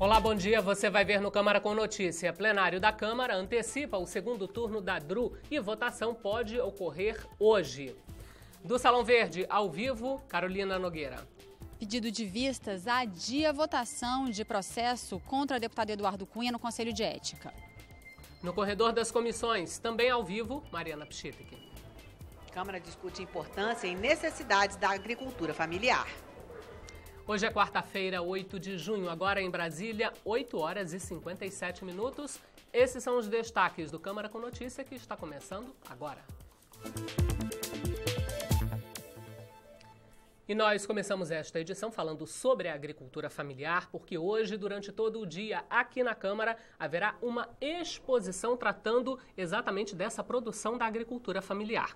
Olá, bom dia. Você vai ver no Câmara com Notícia. Plenário da Câmara antecipa o segundo turno da DRU e votação pode ocorrer hoje. Do Salão Verde, ao vivo, Carolina Nogueira. Pedido de vistas adia a votação de processo contra o deputado Eduardo Cunha no Conselho de Ética. No corredor das comissões, também ao vivo, Mariana Pschitek. Câmara discute importância e necessidades da agricultura familiar. Hoje é quarta-feira, 8 de junho, agora em Brasília, 8 horas e 57 minutos. Esses são os destaques do Câmara com Notícia que está começando agora. E nós começamos esta edição falando sobre a agricultura familiar, porque hoje, durante todo o dia, aqui na Câmara, haverá uma exposição tratando exatamente dessa produção da agricultura familiar.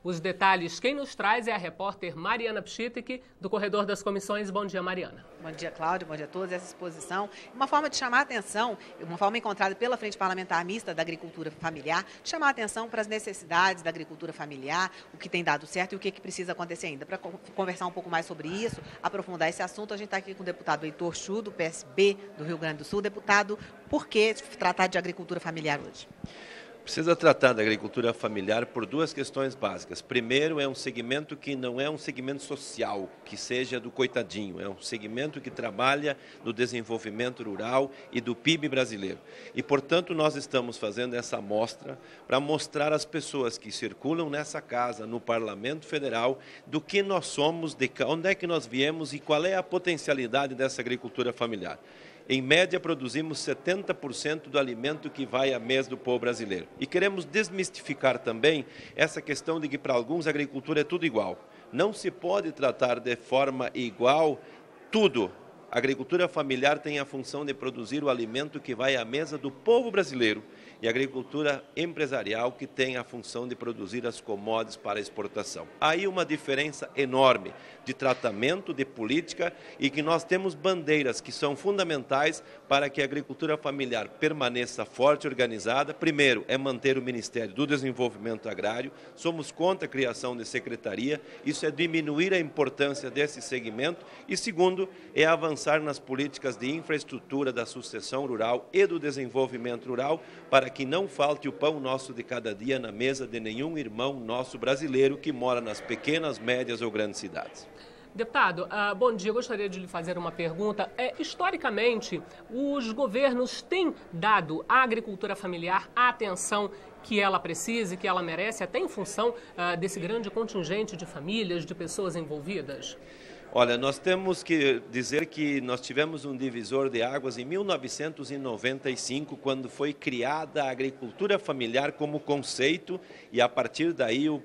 Os detalhes, quem nos traz é a repórter Mariana Pschitek, do Corredor das Comissões. Bom dia, Mariana. Bom dia, Cláudia. Bom dia a todos. Essa exposição, uma forma de chamar a atenção, uma forma encontrada pela Frente Parlamentar Mista da Agricultura Familiar, de chamar a atenção para as necessidades da agricultura familiar, o que tem dado certo e o que precisa acontecer ainda. Para conversar um pouco mais sobre isso, aprofundar esse assunto, a gente está aqui com o deputado Heitor Chu, do PSB do Rio Grande do Sul. Deputado, por que tratar de agricultura familiar hoje? Precisa tratar da agricultura familiar por duas questões básicas. Primeiro, é um segmento que não é um segmento social, que seja do coitadinho. É um segmento que trabalha no desenvolvimento rural e do PIB brasileiro. E, portanto, nós estamos fazendo essa amostra para mostrar às pessoas que circulam nessa casa, no Parlamento Federal, do que nós somos, de onde é que nós viemos e qual é a potencialidade dessa agricultura familiar. Em média, produzimos 70% do alimento que vai à mesa do povo brasileiro. E queremos desmistificar também essa questão de que para alguns a agricultura é tudo igual. Não se pode tratar de forma igual tudo. A agricultura familiar tem a função de produzir o alimento que vai à mesa do povo brasileiro e a agricultura empresarial que tem a função de produzir as commodities para exportação. Aí uma diferença enorme de tratamento, de política e que nós temos bandeiras que são fundamentais para que a agricultura familiar permaneça forte e organizada. Primeiro, é manter o Ministério do Desenvolvimento Agrário. Somos contra a criação de secretaria. Isso é diminuir a importância desse segmento. E segundo, é avançar nas políticas de infraestrutura da sucessão rural e do desenvolvimento rural para que não falte o pão nosso de cada dia na mesa de nenhum irmão nosso brasileiro que mora nas pequenas, médias ou grandes cidades. Deputado, bom dia. Eu gostaria de lhe fazer uma pergunta. Historicamente, os governos têm dado à agricultura familiar a atenção que ela precisa e que ela merece, até em função desse grande contingente de famílias, de pessoas envolvidas? Olha, nós temos que dizer que nós tivemos um divisor de águas em 1995, quando foi criada a agricultura familiar como conceito e, a partir daí, o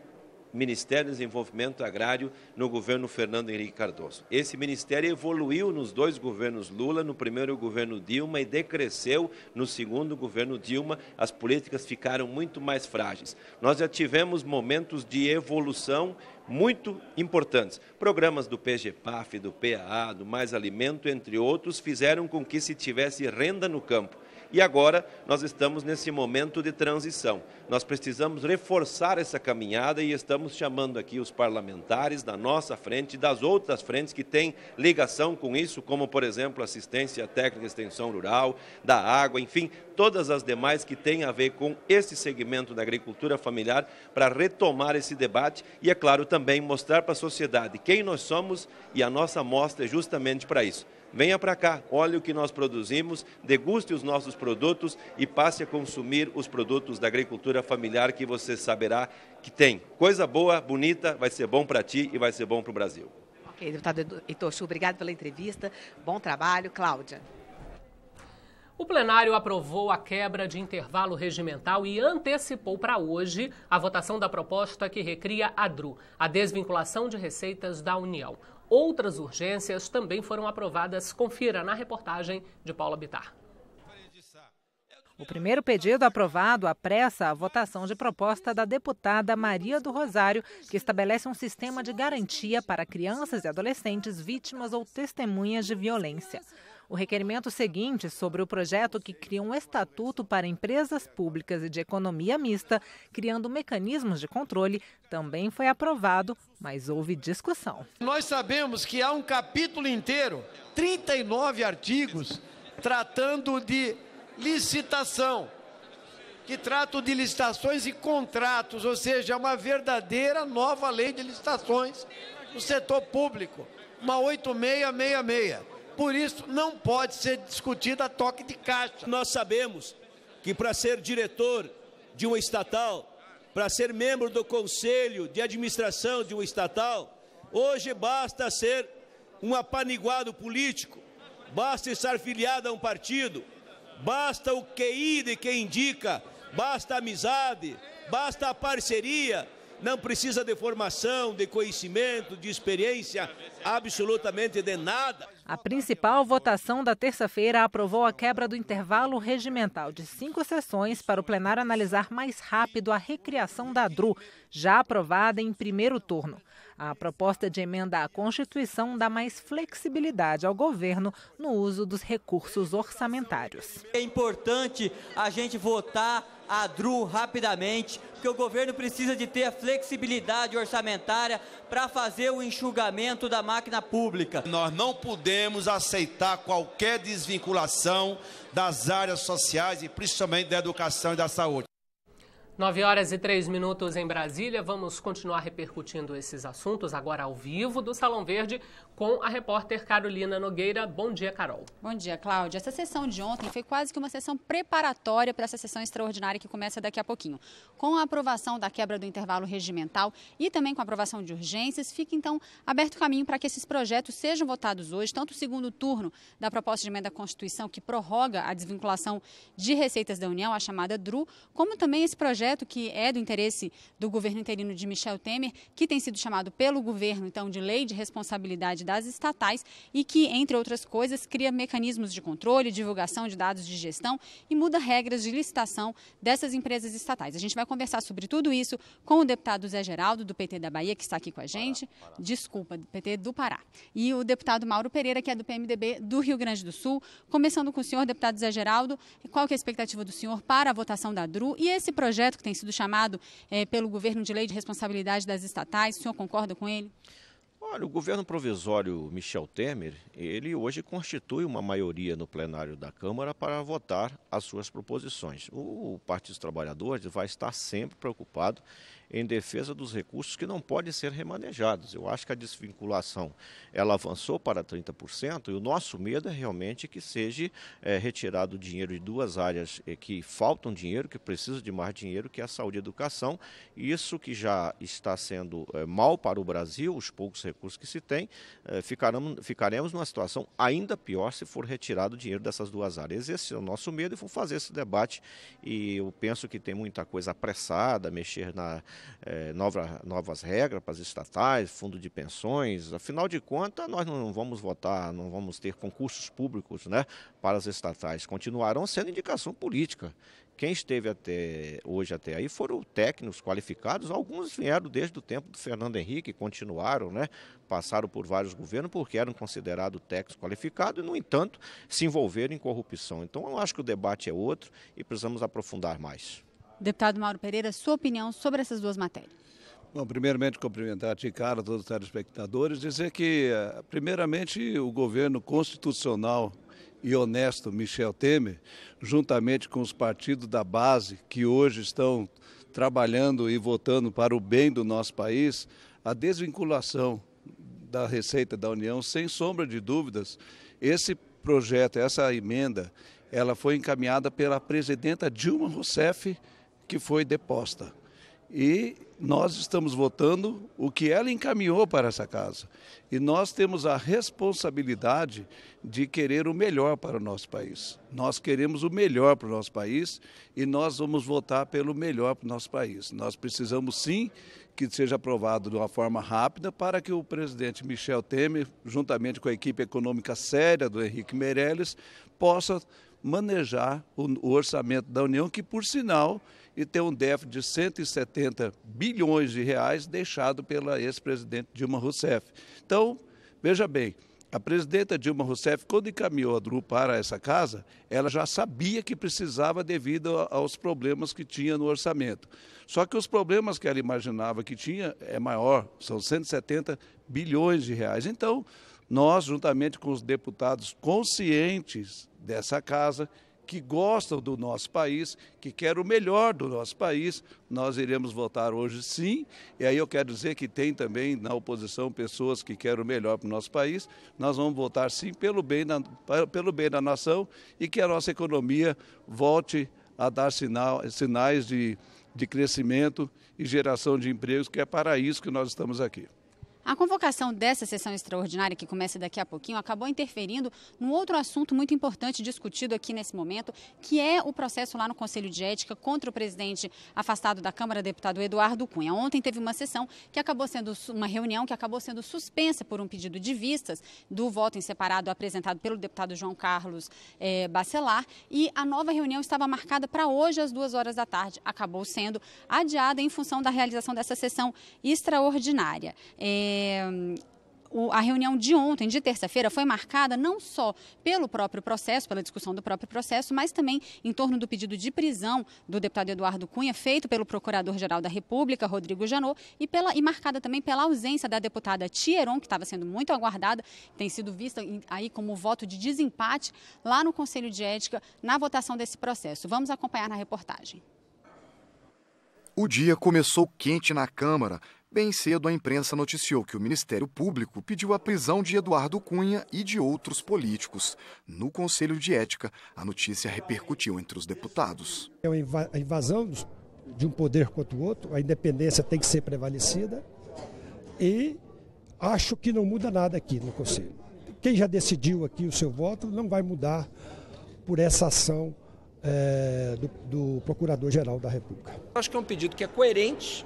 Ministério do Desenvolvimento Agrário no governo Fernando Henrique Cardoso. Esse ministério evoluiu nos dois governos Lula, no primeiro governo Dilma, e decresceu no segundo governo Dilma. As políticas ficaram muito mais frágeis. Nós já tivemos momentos de evolução muito importantes. Programas do PGPAF, do PAA, do Mais Alimento, entre outros, fizeram com que se tivesse renda no campo. E agora nós estamos nesse momento de transição. Nós precisamos reforçar essa caminhada e estamos chamando aqui os parlamentares da nossa frente e das outras frentes que têm ligação com isso, como, por exemplo, assistência técnica e extensão rural, da água, enfim, todas as demais que têm a ver com esse segmento da agricultura familiar, para retomar esse debate e, é claro, também mostrar para a sociedade quem nós somos, e a nossa mostra é justamente para isso. Venha para cá, olhe o que nós produzimos, deguste os nossos produtos e passe a consumir os produtos da agricultura familiar que você saberá que tem. Coisa boa, bonita, vai ser bom para ti e vai ser bom para o Brasil. Ok, deputado Heitor Chu, obrigado pela entrevista. Bom trabalho. Cláudia. O plenário aprovou a quebra de intervalo regimental e antecipou para hoje a votação da proposta que recria a DRU, a desvinculação de receitas da União. Outras urgências também foram aprovadas. Confira na reportagem de Paula Bittar. O primeiro pedido aprovado apressa a votação de proposta da deputada Maria do Rosário, que estabelece um sistema de garantia para crianças e adolescentes vítimas ou testemunhas de violência. O requerimento seguinte, sobre o projeto que cria um estatuto para empresas públicas e de economia mista, criando mecanismos de controle, também foi aprovado, mas houve discussão. Nós sabemos que há um capítulo inteiro, 39 artigos, tratando de licitação, que tratam de licitações e contratos, ou seja, é uma verdadeira nova lei de licitações no setor público, uma 8666. Por isso, não pode ser discutida a toque de caixa. Nós sabemos que para ser diretor de uma estatal, para ser membro do conselho de administração de uma estatal, hoje basta ser um apaniguado político, basta estar filiado a um partido, basta o QI de quem indica, basta a amizade, basta a parceria, não precisa de formação, de conhecimento, de experiência, absolutamente de nada. A principal votação da terça-feira aprovou a quebra do intervalo regimental de 5 sessões para o plenário analisar mais rápido a recriação da DRU, já aprovada em primeiro turno. A proposta de emenda à Constituição dá mais flexibilidade ao governo no uso dos recursos orçamentários. É importante a gente votar a DRU rapidamente, porque o governo precisa de ter a flexibilidade orçamentária para fazer o enxugamento da máquina pública. Nós não podemos aceitar qualquer desvinculação das áreas sociais e principalmente da educação e da saúde. 9h03 em Brasília. Vamos continuar repercutindo esses assuntos agora ao vivo do Salão Verde com a repórter Carolina Nogueira. Bom dia, Carol. Bom dia, Cláudia. Essa sessão de ontem foi quase que uma sessão preparatória para essa sessão extraordinária que começa daqui a pouquinho. Com a aprovação da quebra do intervalo regimental e também com a aprovação de urgências, fica então aberto o caminho para que esses projetos sejam votados hoje, tanto o segundo turno da proposta de emenda à Constituição, que prorroga a desvinculação de receitas da União, a chamada DRU, como também esse projeto que é do interesse do governo interino de Michel Temer, que tem sido chamado pelo governo, então, de lei de responsabilidade das estatais e que, entre outras coisas, cria mecanismos de controle, divulgação de dados de gestão e muda regras de licitação dessas empresas estatais. A gente vai conversar sobre tudo isso com o deputado Zé Geraldo, do PT da Bahia, que está aqui com a gente. Desculpa, do PT do Pará. E o deputado Mauro Pereira, que é do PMDB do Rio Grande do Sul. Começando com o senhor, deputado Zé Geraldo, qual que é a expectativa do senhor para a votação da DRU e esse projeto que tem sido chamado pelo governo de lei de responsabilidade das estatais? O senhor concorda com ele? Olha, o governo provisório Michel Temer, ele hoje constitui uma maioria no plenário da Câmara para votar as suas proposições. O Partido dos Trabalhadores vai estar sempre preocupado em defesa dos recursos que não podem ser remanejados. Eu acho que a desvinculação ela avançou para 30% e o nosso medo é realmente que seja retirado dinheiro de duas áreas que faltam dinheiro, que precisam de mais dinheiro, que é a saúde e a educação. Isso que já está sendo mal para o Brasil, os poucos recursos que se tem, ficaremos numa situação ainda pior se for retirado o dinheiro dessas duas áreas. Esse é o nosso medo e vou fazer esse debate e eu penso que tem muita coisa apressada, mexer na novas regras para as estatais, fundo de pensões. Afinal de contas, nós não vamos votar, não vamos ter concursos públicos, né, para as estatais. Continuarão sendo indicação política. Quem esteve hoje até aí foram técnicos qualificados, alguns vieram desde o tempo do Fernando Henrique, continuaram, né, passaram por vários governos porque eram considerados técnicos qualificados e, no entanto, se envolveram em corrupção. Então, eu acho que o debate é outro e precisamos aprofundar mais. Deputado Mauro Pereira, sua opinião sobre essas duas matérias? Bom, primeiramente cumprimentar de cara todos os telespectadores, dizer que, primeiramente, o governo constitucional e honesto Michel Temer, juntamente com os partidos da base que hoje estão trabalhando e votando para o bem do nosso país, a desvinculação da Receita da União, sem sombra de dúvidas, esse projeto, essa emenda, ela foi encaminhada pela presidenta Dilma Rousseff, que foi deposta. E nós estamos votando o que ela encaminhou para essa casa. E nós temos a responsabilidade de querer o melhor para o nosso país. Nós queremos o melhor para o nosso país e nós vamos votar pelo melhor para o nosso país. Nós precisamos sim que seja aprovado de uma forma rápida para que o presidente Michel Temer, juntamente com a equipe econômica séria do Henrique Meirelles, possa manejar o orçamento da União, que, por sinal, e ter um déficit de 170 bilhões de reais deixado pela ex-presidente Dilma Rousseff. Então, veja bem, a presidenta Dilma Rousseff, quando encaminhou a DRU para essa casa, ela já sabia que precisava devido aos problemas que tinha no orçamento. Só que os problemas que ela imaginava que tinha é maior, são 170 bilhões de reais. Então, nós, juntamente com os deputados conscientes dessa casa, que gostam do nosso país, que querem o melhor do nosso país, nós iremos votar hoje sim. E aí eu quero dizer que tem também na oposição pessoas que querem o melhor para o nosso país. Nós vamos votar sim pelo bem da nação e que a nossa economia volte a dar sinais de crescimento e geração de empregos, que é para isso que nós estamos aqui. A convocação dessa sessão extraordinária, que começa daqui a pouquinho, acabou interferindo num outro assunto muito importante discutido aqui nesse momento, que é o processo lá no Conselho de Ética contra o presidente afastado da Câmara, deputado Eduardo Cunha. Ontem teve uma sessão que acabou sendo uma reunião que acabou sendo suspensa por um pedido de vistas do voto em separado apresentado pelo deputado João Carlos Bacelar, e a nova reunião estava marcada para hoje às 14h. Acabou sendo adiada em função da realização dessa sessão extraordinária. A reunião de ontem, de terça-feira, foi marcada não só pelo próprio processo, pela discussão do próprio processo, mas também em torno do pedido de prisão do deputado Eduardo Cunha, feito pelo Procurador-Geral da República, Rodrigo Janot, e marcada também pela ausência da deputada Tia Heron, que estava sendo muito aguardada, tem sido vista aí como voto de desempate lá no Conselho de Ética, na votação desse processo. Vamos acompanhar na reportagem. O dia começou quente na Câmara. Bem cedo, a imprensa noticiou que o Ministério Público pediu a prisão de Eduardo Cunha e de outros políticos. No Conselho de Ética, a notícia repercutiu entre os deputados. É a invasão de um poder contra o outro, a independência tem que ser prevalecida e acho que não muda nada aqui no Conselho. Quem já decidiu aqui o seu voto não vai mudar por essa ação do Procurador-Geral da República. Acho que é um pedido que é coerente.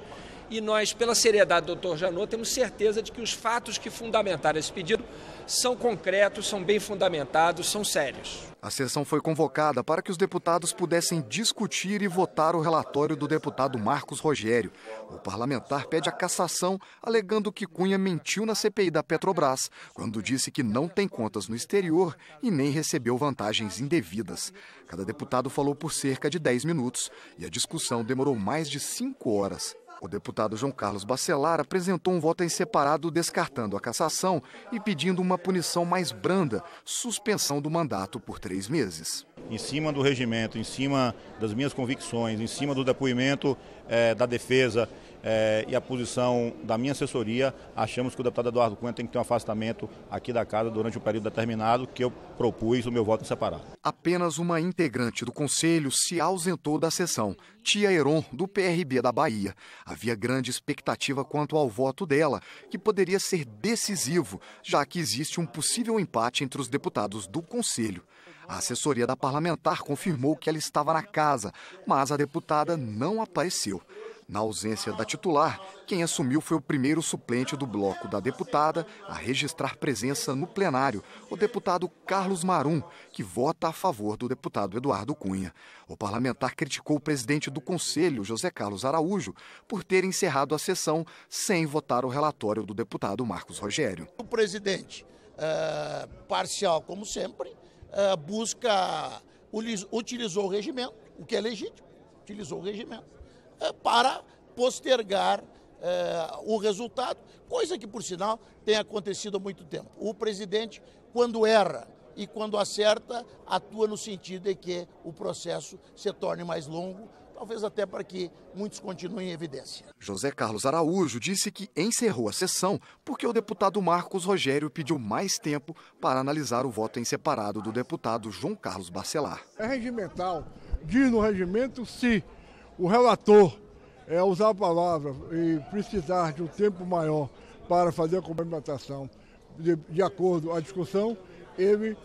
E nós, pela seriedade do doutor Janot, temos certeza de que os fatos que fundamentaram esse pedido são concretos, são bem fundamentados, são sérios. A sessão foi convocada para que os deputados pudessem discutir e votar o relatório do deputado Marcos Rogério. O parlamentar pede a cassação, alegando que Cunha mentiu na CPI da Petrobras, quando disse que não tem contas no exterior e nem recebeu vantagens indevidas. Cada deputado falou por cerca de 10 minutos e a discussão demorou mais de 5 horas. O deputado João Carlos Bacelar apresentou um voto em separado descartando a cassação e pedindo uma punição mais branda, suspensão do mandato por 3 meses. Em cima do regimento, em cima das minhas convicções, em cima do depoimento da defesa e a posição da minha assessoria, achamos que o deputado Eduardo Cunha tem que ter um afastamento aqui da casa durante um período determinado, que eu propus o meu voto em separado. Apenas uma integrante do Conselho se ausentou da sessão, Tia Heron, do PRB da Bahia. Havia grande expectativa quanto ao voto dela, que poderia ser decisivo, já que existe um possível empate entre os deputados do Conselho. A assessoria da parlamentar confirmou que ela estava na casa, mas a deputada não apareceu. Na ausência da titular, quem assumiu foi o primeiro suplente do bloco da deputada a registrar presença no plenário, o deputado Carlos Marum, que vota a favor do deputado Eduardo Cunha. O parlamentar criticou o presidente do Conselho, José Carlos Araújo, por ter encerrado a sessão sem votar o relatório do deputado Marcos Rogério. O presidente, parcial como sempre, utilizou o regimento, o que é legítimo, utilizou o regimento para postergar o resultado, coisa que, por sinal, tem acontecido há muito tempo. O presidente, quando erra e quando acerta, atua no sentido de que o processo se torne mais longo, talvez até para que muitos continuem em evidência. José Carlos Araújo disse que encerrou a sessão porque o deputado Marcos Rogério pediu mais tempo para analisar o voto em separado do deputado João Carlos Bacelar. É regimental, diz no regimento, se o relator usar a palavra e precisar de um tempo maior para fazer a complementação de acordo com a discussão, ele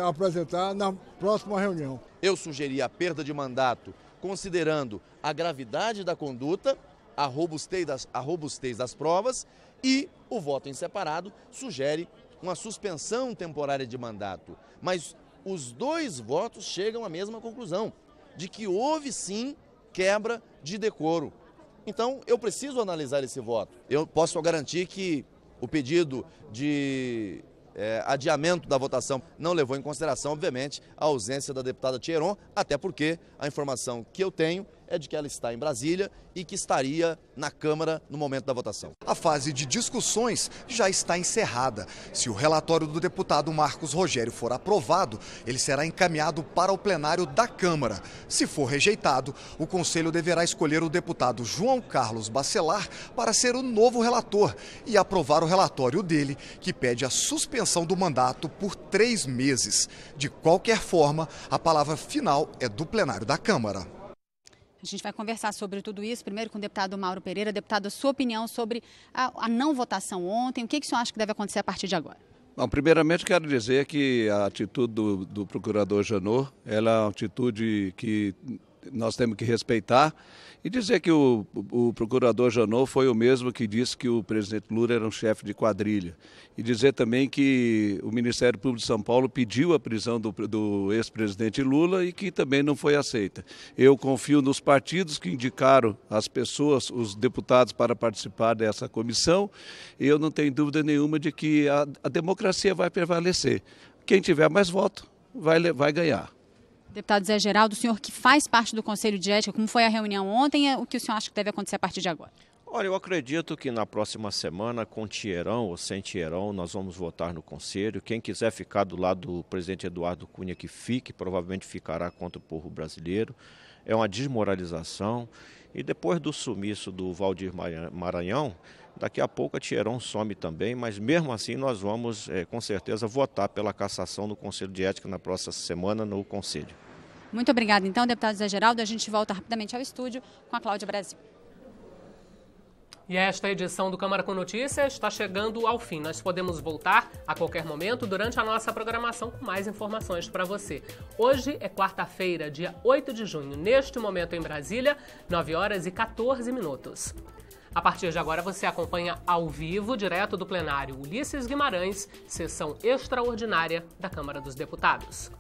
apresentar na próxima reunião. Eu sugeri a perda de mandato, considerando a gravidade da conduta, a robustez das provas, e o voto em separado sugere uma suspensão temporária de mandato. Mas os dois votos chegam à mesma conclusão, de que houve sim quebra de decoro. Então, eu preciso analisar esse voto. Eu posso garantir que o pedido de adiamento da votação não levou em consideração, obviamente, a ausência da deputada Tia Heron, até porque a informação que eu tenho é de que ela está em Brasília e que estaria na Câmara no momento da votação. A fase de discussões já está encerrada. Se o relatório do deputado Marcos Rogério for aprovado, ele será encaminhado para o plenário da Câmara. Se for rejeitado, o Conselho deverá escolher o deputado João Carlos Bacelar para ser o novo relator e aprovar o relatório dele, que pede a suspensão do mandato por 3 meses. De qualquer forma, a palavra final é do plenário da Câmara. A gente vai conversar sobre tudo isso, primeiro com o deputado Mauro Pereira. Deputado, a sua opinião sobre a não votação ontem, o que o senhor acha que deve acontecer a partir de agora? Bom, primeiramente quero dizer que a atitude do procurador Janot, ela é uma atitude que nós temos que respeitar e dizer que o procurador Janot foi o mesmo que disse que o presidente Lula era um chefe de quadrilha. E dizer também que o Ministério Público de São Paulo pediu a prisão do ex-presidente Lula e que também não foi aceita. Eu confio nos partidos que indicaram as pessoas, os deputados, para participar dessa comissão, e eu não tenho dúvida nenhuma de que a democracia vai prevalecer. Quem tiver mais voto vai ganhar. Deputado Zé Geraldo, o senhor que faz parte do Conselho de Ética, como foi a reunião ontem, o que o senhor acha que deve acontecer a partir de agora? Olha, eu acredito que na próxima semana, com Thierão ou sem Thierão, nós vamos votar no Conselho. Quem quiser ficar do lado do presidente Eduardo Cunha, que fique, provavelmente ficará contra o povo brasileiro. É uma desmoralização. E depois do sumiço do Valdir Maranhão, daqui a pouco a Thierão some também, mas mesmo assim nós vamos, com certeza, votar pela cassação no Conselho de Ética na próxima semana no Conselho. Muito obrigada, então, deputado Zé Geraldo. A gente volta rapidamente ao estúdio com a Cláudia Brasil. E esta edição do Câmara com Notícias está chegando ao fim. Nós podemos voltar a qualquer momento durante a nossa programação com mais informações para você. Hoje é quarta-feira, dia 8 de junho. Neste momento em Brasília, 9h14. A partir de agora você acompanha ao vivo, direto do plenário Ulisses Guimarães, sessão extraordinária da Câmara dos Deputados.